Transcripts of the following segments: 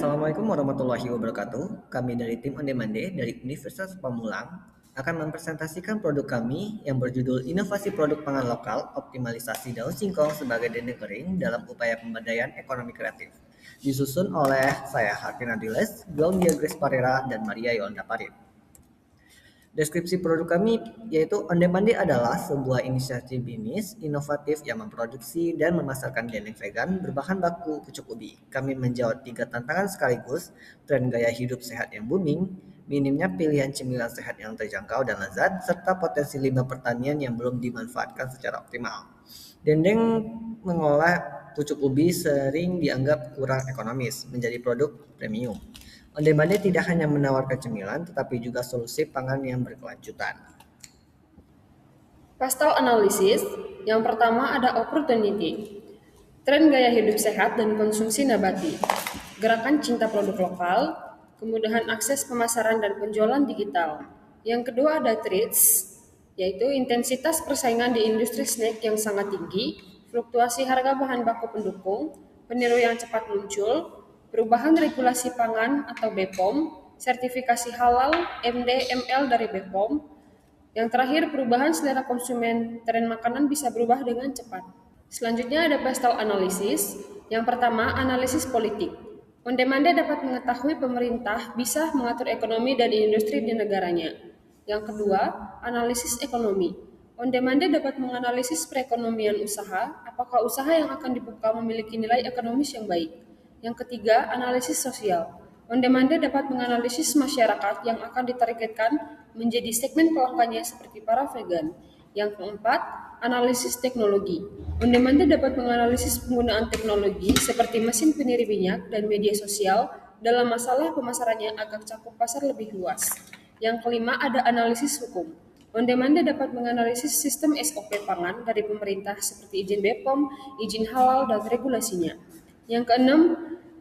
Assalamualaikum warahmatullahi wabarakatuh. Kami dari tim Onde Mande dari Universitas Pamulang akan mempresentasikan produk kami yang berjudul Inovasi Produk Pangan Lokal, Optimalisasi Daun Singkong sebagai dendeng kering dalam upaya pemberdayaan ekonomi kreatif. Disusun oleh saya Harvin Adiles, Glaudia Grace Parera, dan Maria Yolanda Parit. Deskripsi produk kami yaitu Onde Mande adalah sebuah inisiatif bisnis inovatif yang memproduksi dan memasarkan dendeng vegan berbahan baku pucuk ubi. Kami menjawab 3 tantangan sekaligus, tren gaya hidup sehat yang booming, minimnya pilihan cemilan sehat yang terjangkau dan lezat, serta potensi limbah pertanian yang belum dimanfaatkan secara optimal. Dendeng mengolah pucuk ubi sering dianggap kurang ekonomis, menjadi produk premium. Onde Mande tidak hanya menawarkan cemilan, tetapi juga solusi pangan yang berkelanjutan. Pastel analisis, yang pertama ada opportunity, tren gaya hidup sehat dan konsumsi nabati, gerakan cinta produk lokal, kemudahan akses pemasaran dan penjualan digital. Yang kedua ada threats, yaitu intensitas persaingan di industri snack yang sangat tinggi, fluktuasi harga bahan baku pendukung, peniru yang cepat muncul, perubahan regulasi pangan atau BPOM, sertifikasi halal MD/ML dari BPOM. Yang terakhir, perubahan selera konsumen, tren makanan bisa berubah dengan cepat. Selanjutnya ada pastel analisis. Yang pertama, analisis politik. Onde Mande dapat mengetahui pemerintah bisa mengatur ekonomi dan industri di negaranya. Yang kedua, analisis ekonomi. Onde Mande dapat menganalisis perekonomian usaha, apakah usaha yang akan dibuka memiliki nilai ekonomis yang baik. Yang ketiga, analisis sosial. Onde Mande dapat menganalisis masyarakat yang akan ditargetkan menjadi segmen pelanggannya seperti para vegan. Yang keempat, analisis teknologi. Onde Mande dapat menganalisis penggunaan teknologi seperti mesin peniri minyak dan media sosial dalam masalah pemasarannya agar cakup pasar lebih luas. Yang kelima, ada analisis hukum. Onde Mande dapat menganalisis sistem SOP pangan dari pemerintah seperti izin BPOM, izin halal, dan regulasinya. Yang keenam,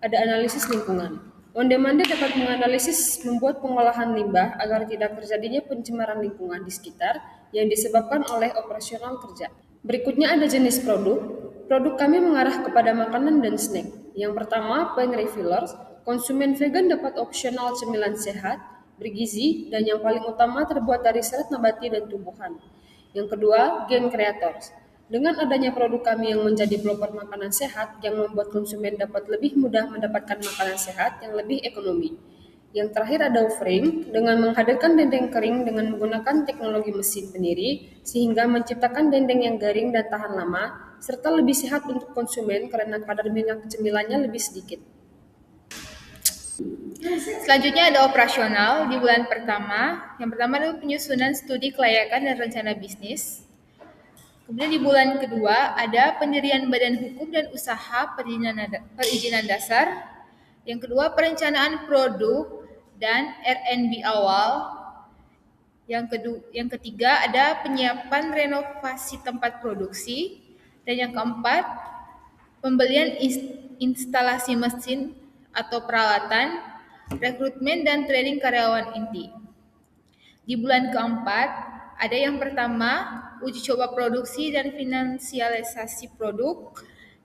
ada analisis lingkungan. Onde Mande dapat menganalisis membuat pengolahan limbah agar tidak terjadinya pencemaran lingkungan di sekitar yang disebabkan oleh operasional kerja. Berikutnya ada jenis produk. Produk kami mengarah kepada makanan dan snack. Yang pertama, Pain Refillers. Konsumen vegan dapat opsional cemilan sehat, bergizi, dan yang paling utama terbuat dari serat nabati dan tumbuhan. Yang kedua, Game Creators. Dengan adanya produk kami yang menjadi pelopor makanan sehat yang membuat konsumen dapat lebih mudah mendapatkan makanan sehat yang lebih ekonomi. Yang terakhir ada Frame, dengan menghadirkan dendeng kering dengan menggunakan teknologi mesin peniri, sehingga menciptakan dendeng yang garing dan tahan lama, serta lebih sehat untuk konsumen karena kadar minyak cemilannya lebih sedikit. Selanjutnya ada operasional di bulan pertama. Yang pertama adalah penyusunan studi kelayakan dan rencana bisnis. Kemudian di bulan kedua ada pendirian badan hukum dan usaha perizinan dasar. Yang kedua perencanaan produk dan R&D awal. Yang ketiga ada penyiapan renovasi tempat produksi. Dan yang keempat pembelian instalasi mesin atau peralatan, rekrutmen dan training karyawan inti. Di bulan keempat, ada yang pertama, uji coba produksi dan finansialisasi produk.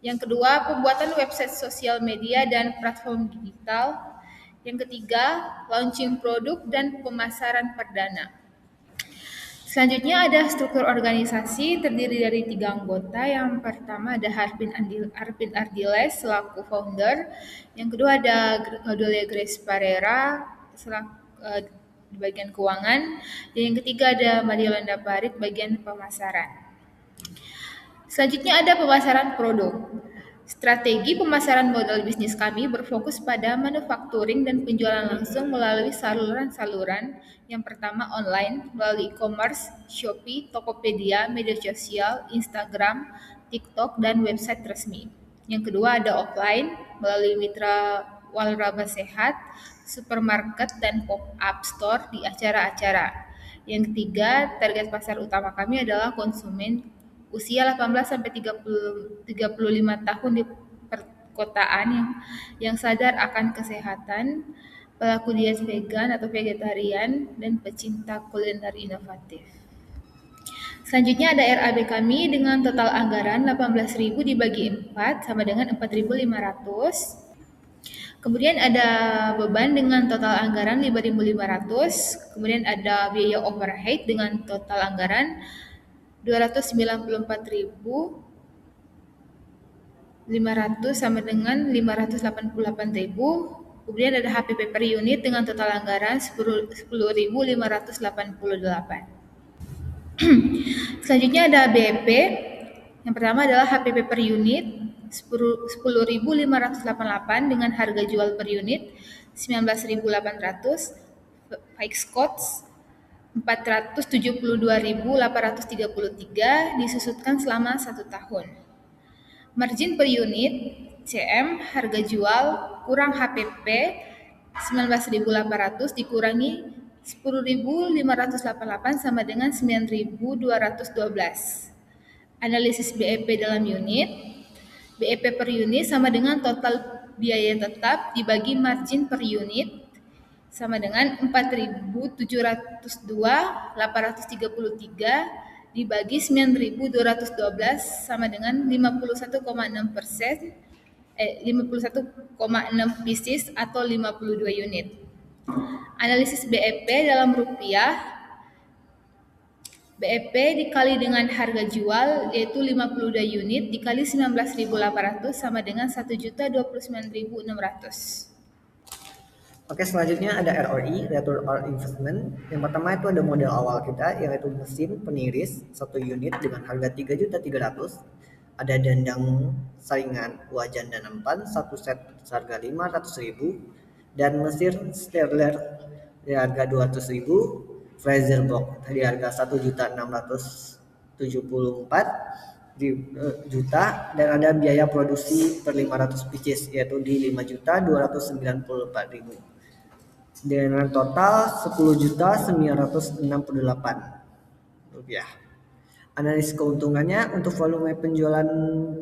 Yang kedua, pembuatan website sosial media dan platform digital. Yang ketiga, launching produk dan pemasaran perdana. Selanjutnya ada struktur organisasi terdiri dari 3 anggota. Yang pertama ada Harvin Ardiles selaku founder. Yang kedua ada Glaudia Grace Parera selaku di bagian keuangan. Dan yang ketiga ada Maria Yolanda Parit bagian pemasaran. Selanjutnya ada pemasaran produk. Strategi pemasaran modal bisnis kami berfokus pada manufacturing dan penjualan langsung melalui saluran-saluran. Yang pertama online melalui e-commerce, Shopee, Tokopedia, media sosial, Instagram, TikTok, dan website resmi. Yang kedua ada offline melalui mitra waralaba sehat, supermarket, dan pop-up store di acara-acara. Yang ketiga, target pasar utama kami adalah konsumen usia 18 sampai 35 tahun di perkotaan yang sadar akan kesehatan, pelaku diet vegan atau vegetarian, dan pecinta kuliner inovatif. Selanjutnya ada RAB kami dengan total anggaran 18.000 dibagi 4 sama dengan 4.500. Kemudian ada beban dengan total anggaran 5.500, kemudian ada biaya overhead dengan total anggaran 294.500 sama dengan 588.000. Kemudian ada HPP per unit dengan total anggaran 10.588. Selanjutnya ada BEP. Yang pertama adalah HPP per unit 10.588 dengan harga jual per unit 19.800, fixed cost 472.833 disusutkan selama 1 tahun. Margin per unit CM harga jual kurang HPP 19.800 dikurangi 10.588 sama dengan 9.212. Analisis BEP dalam unit. BEP per unit sama dengan total biaya tetap dibagi margin per unit sama dengan 4.702.833 dibagi 9.212 sama dengan 51,6%, 51,6 pieces atau 52 unit. Analisis BEP dalam rupiah. BEP dikali dengan harga jual yaitu 52 unit dikali 19.800 sama dengan 1.029.600. Oke, selanjutnya ada ROI, Return on Investment. Yang pertama itu ada modal awal kita, yaitu mesin peniris 1 unit dengan harga 3.300.000. Ada dandang saringan wajan dan empan 1 set seharga 500.000. Dan mesin Sterler di harga 200.000. Freezer box di harga 1.674 juta, dan ada biaya produksi per 500 pieces yaitu di 5.294.000 dengan total 10.968 rupiah. Analisis keuntungannya untuk volume penjualan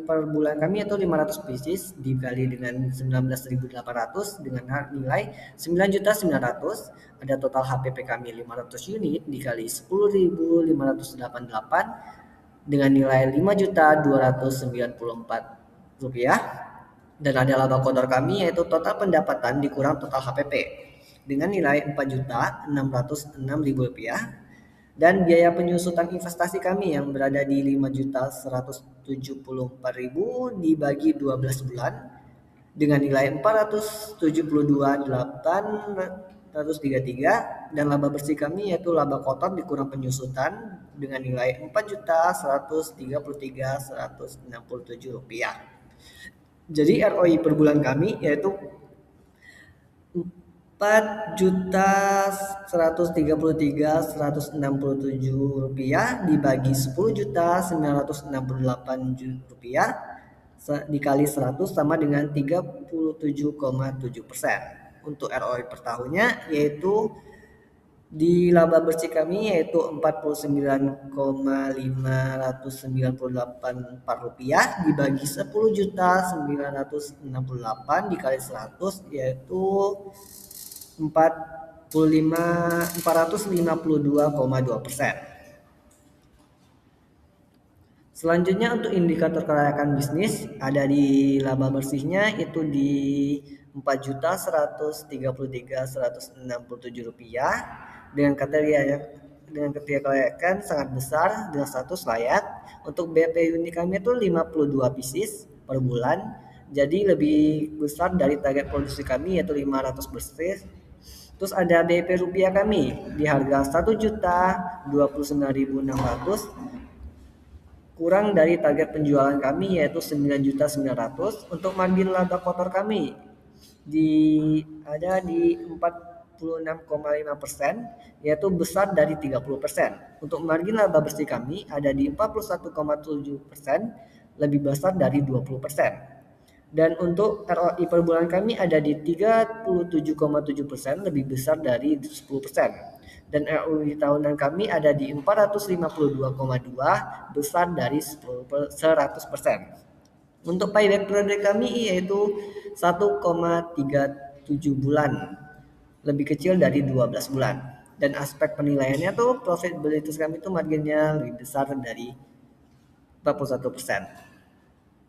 per bulan kami yaitu 500 pieces dikali dengan 19.800 dengan nilai 9.900. Ada total HPP kami 500 unit dikali 10.588 dengan nilai 5.294 rupiah. Dan ada laba kotor kami yaitu total pendapatan dikurang total HPP dengan nilai 4.606.000 rupiah. Dan biaya penyusutan investasi kami yang berada di 5.174.000 dibagi 12 bulan dengan nilai 472.833, dan laba bersih kami yaitu laba kotor dikurang penyusutan dengan nilai 4.133.167 rupiah. Jadi ROI per bulan kami yaitu 4.133.167 rupiah dibagi 10.968 rupiah dikali 100 sama dengan 37,7%. Untuk ROI per tahunnya yaitu di laba bersih kami yaitu 49,598 rupiah dibagi 10.968 dikali 100 yaitu 452,2%. Selanjutnya untuk indikator kelayakan bisnis ada di laba bersihnya itu di 4.133.167 rupiah dengan kriteria kelayakan sangat besar dengan status layak. Untuk BP unit kami itu 52 pieces per bulan, jadi lebih besar dari target produksi kami yaitu 500 pieces. Terus ada BP rupiah kami di harga 1.029.600 kurang dari target penjualan kami yaitu 9.900.000. Untuk margin laba kotor kami ada di 46,5% yaitu besar dari 30%. Untuk margin laba bersih kami ada di 41,7% lebih besar dari 20%. Dan untuk ROI per bulan kami ada di 37,7% lebih besar dari 10%. Dan ROI tahunan kami ada di 452,2 besar dari 100%. Untuk payback periode kami yaitu 1,37 bulan, lebih kecil dari 12 bulan. Dan aspek penilaiannya tuh profitability kami tuh marginnya lebih besar dari 41%.